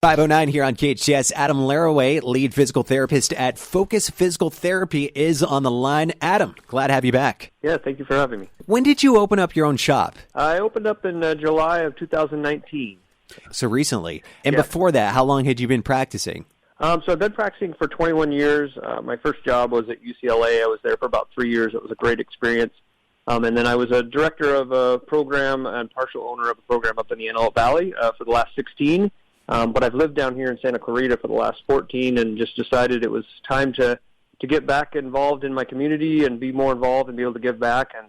509 here on KHTS. Adam Laraway, lead physical therapist at Focus Physical Therapy, is on the line. Adam, glad to have you back. Yeah, thank you for having me. When did you open up your own shop? I opened up in July of 2019. So recently. And Yeah. before that, how long had you been practicing? So I've been practicing for 21 years. My first job was at UCLA. I was there for about 3 years. It was a great experience. And then I was a director of a program and partial owner of a program up in the Antelope Valley for the last 16. But I've lived down here in Santa Clarita for the last 14 and just decided it was time to get back involved in my community and be more involved and be able to give back and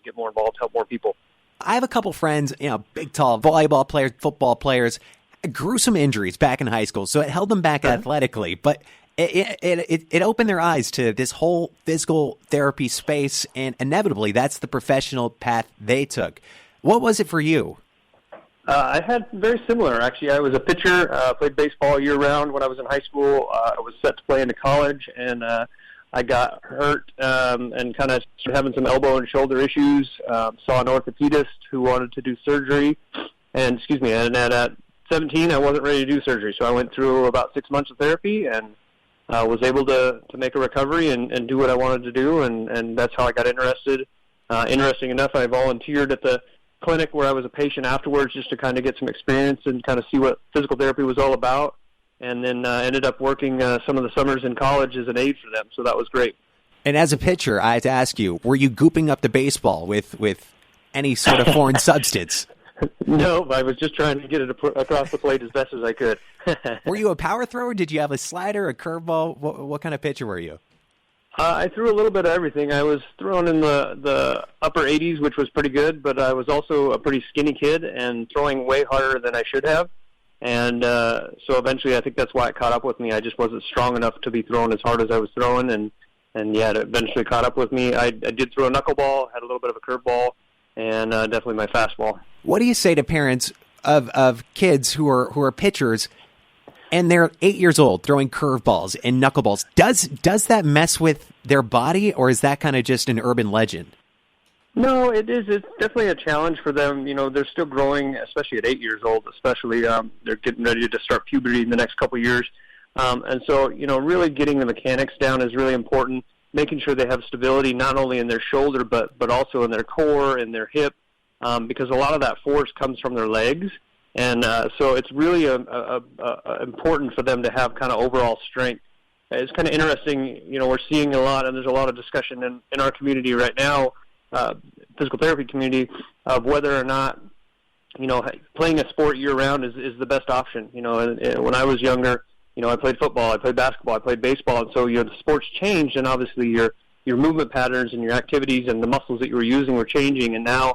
get more involved, help more people. I have a couple friends, big, tall volleyball players, football players, gruesome injuries back in high school. So it held them back athletically, but it opened their eyes to this whole physical therapy space. And inevitably, that's the professional path they took. What was it for you? I had very similar, actually. I was a pitcher, played baseball year-round when I was in high school. I was set to play into college, and I got hurt and kind of started having some elbow and shoulder issues. Saw an orthopedist who wanted to do surgery, and at 17, I wasn't ready to do surgery, so I went through about 6 months of therapy and was able to make a recovery and do what I wanted to do, and that's how I got interested. Interesting enough, I volunteered at the clinic where I was a patient afterwards just to kind of get some experience and kind of see what physical therapy was all about, and then ended up working some of the summers in college as an aide for them, so that was great. And as a pitcher, I have to ask you, were you gooping up the baseball with any sort of foreign substance? No, I was just trying to get it across the plate as best as I could. Were you a power thrower? Did you have a slider, a curveball? What kind of pitcher were you? I threw a little bit of everything. I was throwing in the upper 80s, which was pretty good, but I was also a pretty skinny kid and throwing way harder than I should have. And so eventually I think that's why it caught up with me. I just wasn't strong enough to be throwing as hard as I was throwing, and yeah, it eventually caught up with me. I did throw a knuckleball, had a little bit of a curveball, and definitely my fastball. What do you say to parents of kids who are pitchers and they're 8 years old throwing curveballs and knuckleballs? Does that mess with their body, or is that kind of just an urban legend? No, it is. It's definitely a challenge for them. They're still growing, especially at 8 years old, especially. They're getting ready to start puberty in the next couple of years. And so, really getting the mechanics down is really important, making sure they have stability not only in their shoulder but also in their core and their hip, because a lot of that force comes from their legs. And so it's really important for them to have kind of overall strength. It's kind of interesting, we're seeing a lot, and there's a lot of discussion in our community right now, physical therapy community, of whether or not, playing a sport year-round is the best option. And when I was younger, I played football, I played basketball, I played baseball, and so, the sports changed, and obviously your movement patterns and your activities and the muscles that you were using were changing, and now,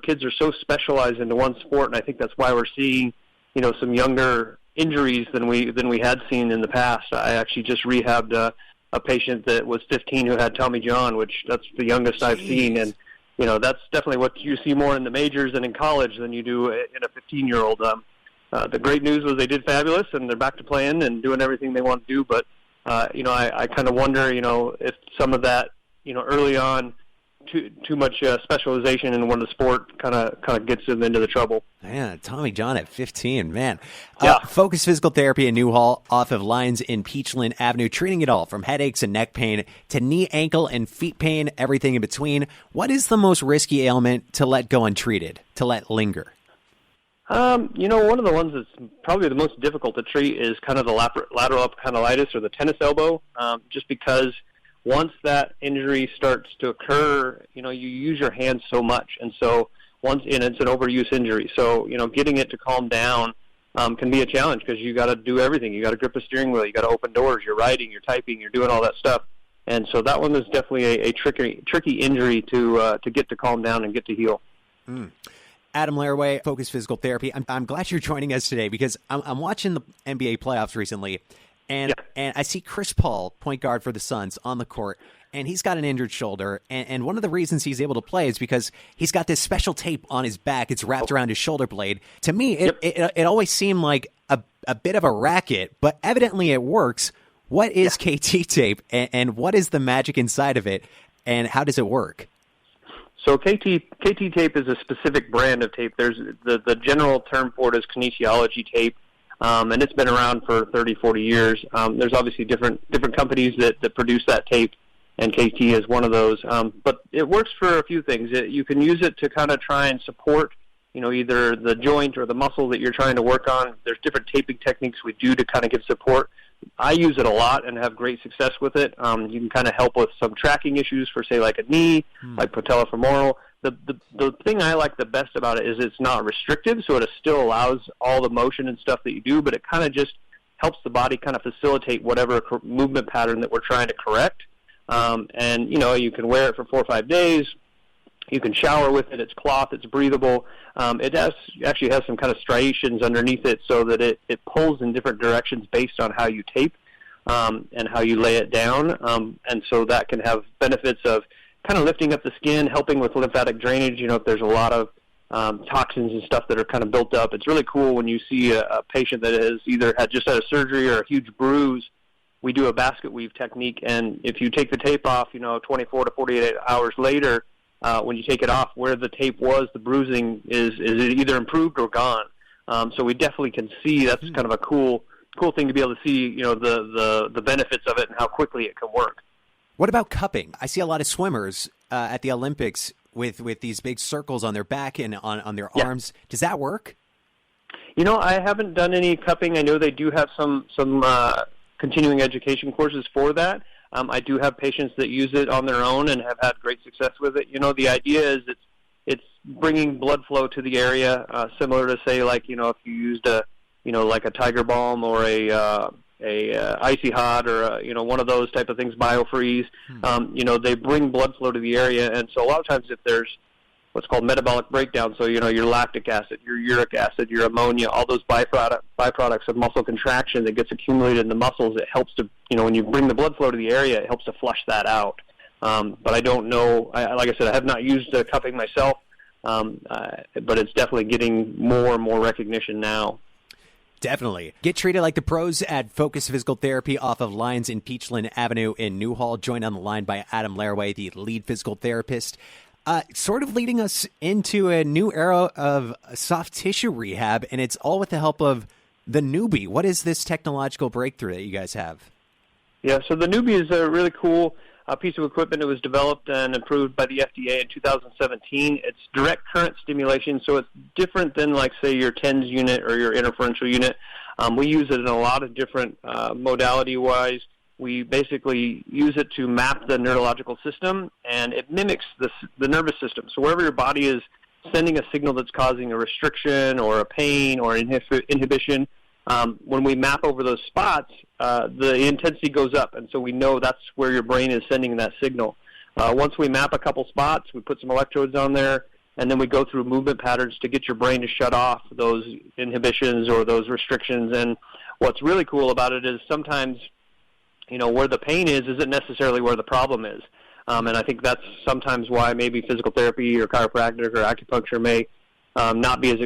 kids are so specialized into one sport, and I think that's why we're seeing, some younger injuries than we had seen in the past. I actually just rehabbed a patient that was 15 who had Tommy John, which that's the youngest I've seen, and that's definitely what you see more in the majors and in college than you do in a 15-year-old. The great news was they did fabulous, and they're back to playing and doing everything they want to do. But I kind of wonder, if some of that, early on, too much specialization in one of the sport kind of gets them into the trouble. Man, Tommy John at 15, man. Yeah. Focus Physical Therapy in Newhall off of Lyons in Peachland Avenue, treating it all from headaches and neck pain to knee, ankle, and feet pain, everything in between. What is the most risky ailment to let go untreated, to let linger? One of the ones that's probably the most difficult to treat is kind of the lateral epicondylitis, or the tennis elbow, just because once that injury starts to occur, you use your hands so much, and so it's an overuse injury. So, getting it to calm down can be a challenge, because you got to do everything. You got to grip a steering wheel, you got to open doors, you're writing, you're typing, you're doing all that stuff. And so that one is definitely a tricky injury to get to calm down and get to heal. Adam Laraway, Focus Physical Therapy. I'm glad you're joining us today, because I'm watching the NBA playoffs recently, and I see Chris Paul, point guard for the Suns, on the court, and he's got an injured shoulder. And one of the reasons he's able to play is because he's got this special tape on his back. It's wrapped around his shoulder blade. To me, it always seemed like a bit of a racket, but evidently it works. What is KT tape, and what is the magic inside of it, and how does it work? So KT tape is a specific brand of tape. There's the general term for it is kinesiology tape. and it's been around for 30, 40 years. There's obviously different companies that produce that tape, and KT is one of those. But it works for a few things. You can use it to kind of try and support, either the joint or the muscle that you're trying to work on. There's different taping techniques we do to kind of give support. I use it a lot and have great success with it. You can kind of help with some tracking issues for, say, like a knee, like patellofemoral. The thing I like the best about it is it's not restrictive, so it still allows all the motion and stuff that you do, but it kind of just helps the body kind of facilitate whatever movement pattern that we're trying to correct. And, you can wear it for 4 or 5 days. You can shower with it. It's cloth. It's breathable. It actually has some kind of striations underneath it so that it pulls in different directions based on how you tape and how you lay it down. And so that can have benefits of kind of lifting up the skin, helping with lymphatic drainage. If there's a lot of toxins and stuff that are kind of built up. It's really cool when you see a patient that has either just had a surgery or a huge bruise. We do a basket weave technique, and if you take the tape off, 24 to 48 hours later, when you take it off, where the tape was, the bruising is either improved or gone. So we definitely can see that's kind of a cool thing to be able to see, the benefits of it and how quickly it can work. What about cupping? I see a lot of swimmers at the Olympics with these big circles on their back and on their arms. Does that work? I haven't done any cupping. I know they do have some continuing education courses for that. I do have patients that use it on their own and have had great success with it. The idea is it's bringing blood flow to the area, similar to, say, like, if you used like a Tiger Balm or a Icy Hot or one of those type of things, BioFreeze. They bring blood flow to the area, and so a lot of times if there's what's called metabolic breakdown, so your lactic acid, your uric acid, your ammonia, all those byproducts of muscle contraction that gets accumulated in the muscles, it helps to when you bring the blood flow to the area, it helps to flush that out. But I don't know. Like I said, I have not used cupping myself, but it's definitely getting more and more recognition now. Definitely. Get treated like the pros at Focus Physical Therapy off of Lyons and Peachland Avenue in Newhall. Joined on the line by Adam Laraway, the lead physical therapist. Sort of leading us into a new era of soft tissue rehab, and it's all with the help of the Newbie. What is this technological breakthrough that you guys have? Yeah, so the Newbie is a really cool piece of equipment. It was developed and approved by the FDA in 2017. It's direct current stimulation, so it's different than, like, say, your TENS unit or your interferential unit. We use it in a lot of different modality-wise. We basically use it to map the neurological system, and it mimics the nervous system. So wherever your body is sending a signal that's causing a restriction or a pain or inhibition, when we map over those spots, the intensity goes up, and so we know that's where your brain is sending that signal. Once we map a couple spots, we put some electrodes on there, and then we go through movement patterns to get your brain to shut off those inhibitions or those restrictions. And what's really cool about it is sometimes where the pain isn't necessarily where the problem is. And I think that's sometimes why maybe physical therapy or chiropractic or acupuncture may not be as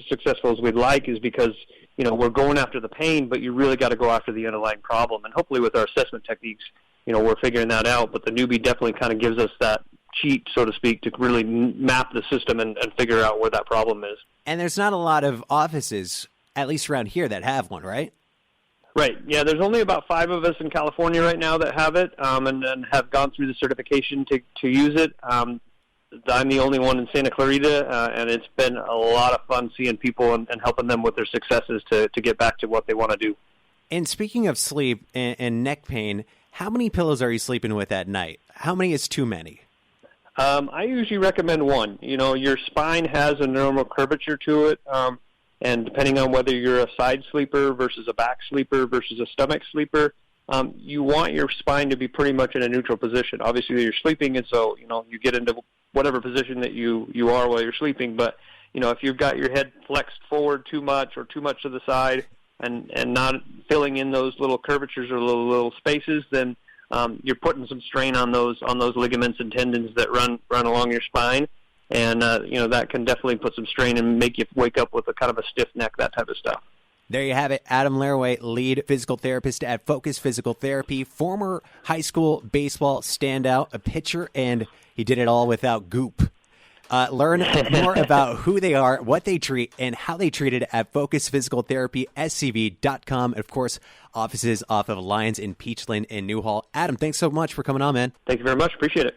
successful as we'd like, is because, we're going after the pain, but you really got to go after the underlying problem. And hopefully with our assessment techniques, we're figuring that out. But the Newbie definitely kind of gives us that cheat, so to speak, to really map the system and figure out where that problem is. And there's not a lot of offices, at least around here, that have one, right? Right. Yeah, there's only about 5 of us in California right now that have it, and have gone through the certification to use it. I'm the only one in Santa Clarita, and it's been a lot of fun seeing people and helping them with their successes to get back to what they want to do. And speaking of sleep and neck pain, how many pillows are you sleeping with at night? How many is too many? I usually recommend 1. Your spine has a normal curvature to it, and depending on whether you're a side sleeper versus a back sleeper versus a stomach sleeper, you want your spine to be pretty much in a neutral position. Obviously, you're sleeping, and so you get into whatever position that you are while you're sleeping. But if you've got your head flexed forward too much or too much to the side, and not filling in those little curvatures or little spaces, then you're putting some strain on those ligaments and tendons that run along your spine. And, that can definitely put some strain and make you wake up with a kind of a stiff neck, that type of stuff. There you have it. Adam Laraway, lead physical therapist at Focus Physical Therapy, former high school baseball standout, a pitcher, and he did it all without goop. Learn more about who they are, what they treat, and how they treat it at FocusPhysicalTherapySCV.com. And of course, offices off of Lyons in Peachland and Newhall. Adam, thanks so much for coming on, man. Thank you very much. Appreciate it.